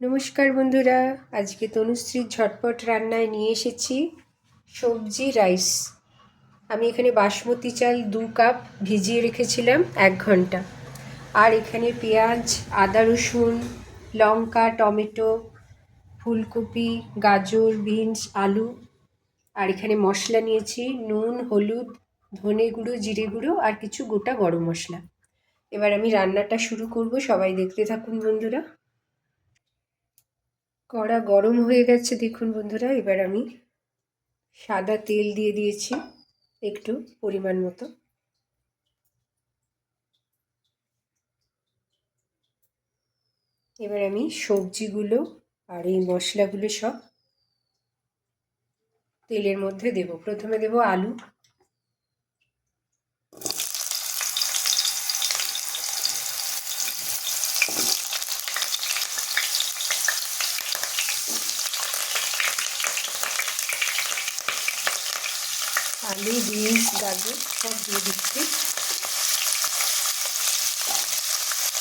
নমস্কার বন্ধুরা, আজকে তনুশ্রীর ঝটপট রান্নায় নিয়ে এসেছি সবজি রাইস। আমি এখানে বাসমতি চাল 2 কাপ ভিজিয়ে রেখেছিলাম 1 ঘন্টা। আর এখানে পেঁয়াজ, আদা রসুন, লঙ্কা, টমেটো, ফুলকপি, গাজর, বিনস, আলু। আর এখানে মশলা নিয়েছি নুন, হলুদ, ধনে গুঁড়ো, জিরে গুঁড়ো আর কিছু গোটা গরম মশলা। এবার আমি রান্নাটা শুরু করব, সবাই দেখতে থাকুন বন্ধুরা। কড়া গরম হয়ে গেছে দেখুন বন্ধুরা। এবার আমি সাদা তেল দিয়ে দিয়েছি একটু পরিমাণ মতো। এবার আমি সবজিগুলো আর এই মশলাগুলো সব তেলের মধ্যে দেব। প্রথমে দেব আলু, আলু, বিনস, গাজর সব দিয়ে দিচ্ছি।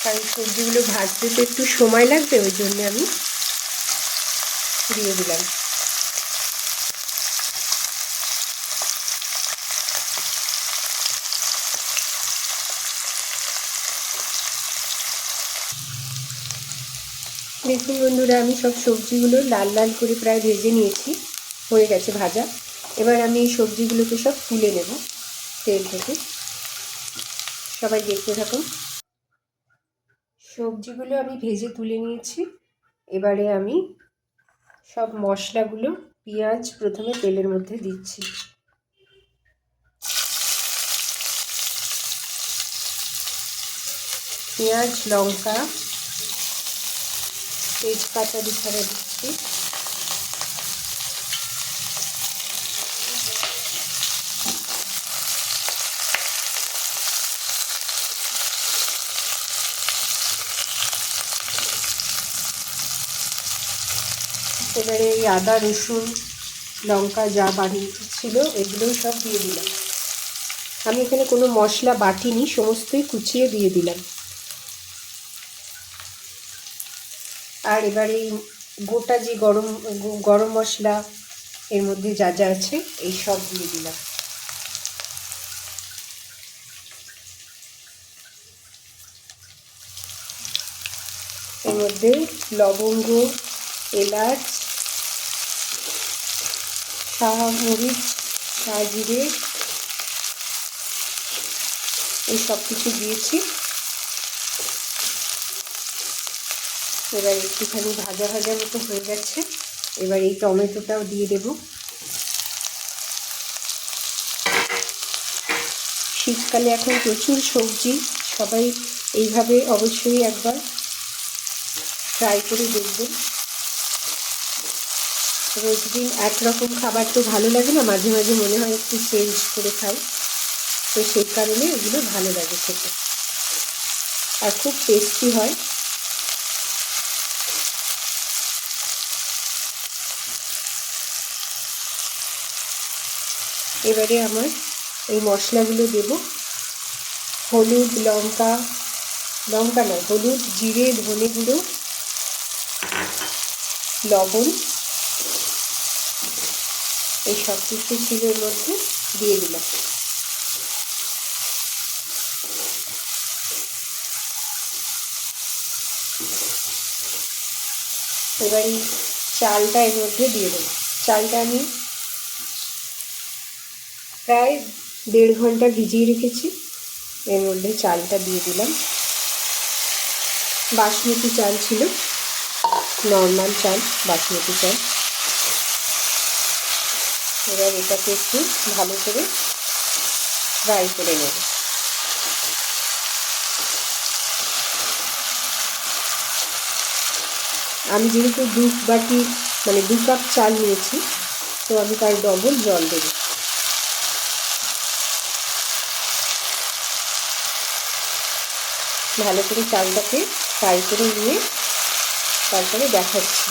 কারণ সবজিগুলো ভাজতে তো একটু সময় লাগবে, ওই জন্য আমি দিয়ে দিলাম। দেখুন বন্ধুরা, আমি সব সবজিগুলো লাল লাল করে প্রায় ভেজে নিয়েছি, হয়ে গেছে ভাজা। এবার আমি এই সবজিগুলোকে সব তুলে নেব তেল থেকে। সবাই দেখতে থাকুন। সবজিগুলো আমি ভেজে তুলে নিয়েছি। এবারে আমি সব মশলাগুলো, পেঁয়াজ প্রথমে তেলের মধ্যে দিচ্ছি। পেঁয়াজ, লঙ্কা, তেজপাতা দুখানা দিচ্ছি। এবারে এই আদা রসুন লঙ্কা যা বাড়ি ছিল এগুলোও সব দিয়ে দিলাম। আমি এখানে কোনো মশলা বাটিনি, সমস্তই কুচিয়ে দিয়ে দিলাম। আর এবারে এই গোটা যে গরম মশলা এর মধ্যে যা যা আছে এই সব দিয়ে দিলাম। এর মধ্যে লবঙ্গ, এলাচ, শাহমরিচ, শাহজিরে এই সব কিছু দিয়েছি। এবার একটুখানি ভাজা ভাজা মতো হয়ে গেছে। এবার এই টমেটোটাও দিয়ে দেব। শীতকালে এখন প্রচুর সবজি, সবাই এইভাবে অবশ্যই একবার ট্রাই করে দেখবেন। রোজ দিন একরকম খাবার তো ভালো লাগে না, মাঝে মাঝে মনে হয় একটু চেঞ্জ করে খাই, তো সেই কারণে এগুলো ভালো লাগে খেতে আর খুব টেস্টি হয়। এবারে আমার এই মশলাগুলো দেব। হলুদ, হলুদ, জিরে, ধনে গুঁড়ো, লবণ এই সব কিছু ছিল এর মধ্যে দিয়ে দিলাম। এবার এই চালটা এর মধ্যে দিয়ে দেবো। চালটা আমি প্রায় 1.5 ঘন্টা ভিজিয়ে রেখেছি, এর মধ্যে চালটা দিয়ে দিলাম। বাসমতি চাল ছিল, নর্মাল চাল, বাসমতি চাল। এবার এটাকে একটু ভালো করে ফ্রাই করে নেব। আমি যেহেতু 2 কাপ চাল নিয়েছি, তো আমি তার ডবল জল দেব। ভালো করে চালটাকে ফ্রাই করে নিয়ে তারপরে দেখাচ্ছি।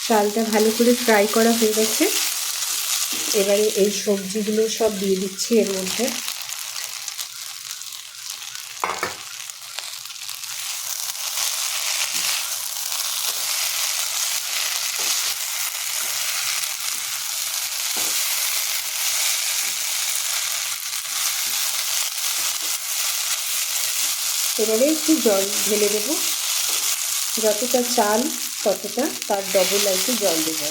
চালটা ভালো করে ফ্রাই করা হয়ে গেছে। এবারে এই সবজিগুলো সব দিয়ে দিচ্ছি এর মধ্যে। এবারে একটু জল ঢেলে দেবো, যতটা চাল ততটা তার ডবল আর কি জল দেবো।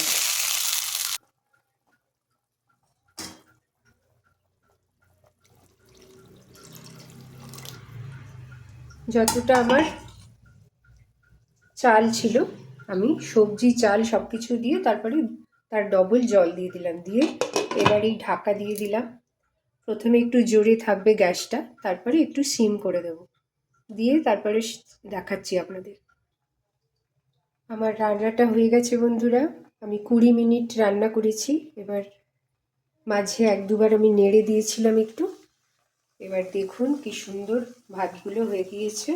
যতটা আমার চাল ছিল আমি সবজি চাল সব কিছু দিয়ে তারপরে তার ডবল জল দিয়ে দিলাম, দিয়ে এবার এই ঢাকা দিয়ে দিলাম। প্রথমে একটু জোরে থাকবে গ্যাসটা, তারপরে একটু সিম করে দেব, দিয়ে তারপরে দেখাচ্ছি আপনাদের। আমার রান্নাটা হয়ে গেছে বন্ধুরা, আমি 20 মিনিট রান্না করেছি। এবার মাঝে 1-2বার আমি নেড়ে দিয়েছিলাম একটু। এবার দেখুন কি সুন্দর ভাতগুলো হয়ে গিয়েছে,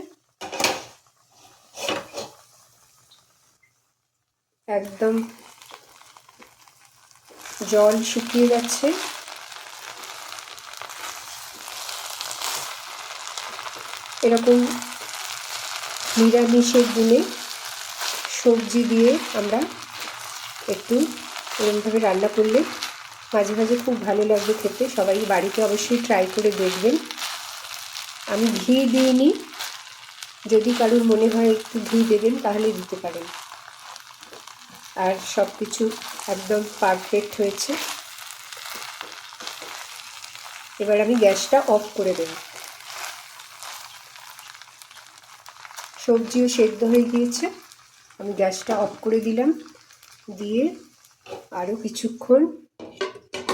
একদম জল শুকিয়ে যাচ্ছে। এরকম নিরামিষের দিনে সবজি দিয়ে আমরা একটু এরকমভাবে রান্না করলে মাঝে মাঝে খুব ভালো লাগবে খেতে। সবাই বাড়িতে অবশ্যই ট্রাই করে দেখবেন। আমি ঘি দিইনি, যদি কারোর মনে হয় একটু ঘি দেবেন তাহলে দিতে পারেন। আর সব কিছু একদম পারফেক্ট হয়েছে। এবার আমি গ্যাসটা অফ করে দেব। সবজিও সেদ্ধ হয়ে গিয়েছে, আমি গ্যাসটা অফ করে দিলাম, দিয়ে আরও কিছুক্ষণ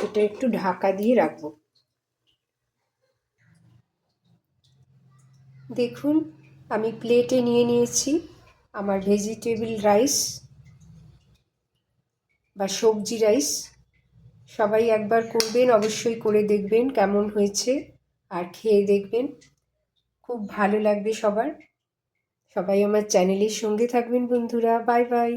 এটা একটু ঢাকা দিয়ে রাখবো। দেখুন আমি প্লেটে নিয়ে নিয়েছি আমার ভেজিটেবল রাইস বা সবজি রাইস। সবাই একবার করবেন, অবশ্যই করে দেখবেন কেমন হয়েছে, আর খেয়ে দেখবেন, খুব ভালো লাগবে সবার। সবাই আমার চ্যানেলের সঙ্গে থাকবেন বন্ধুরা। Bye bye.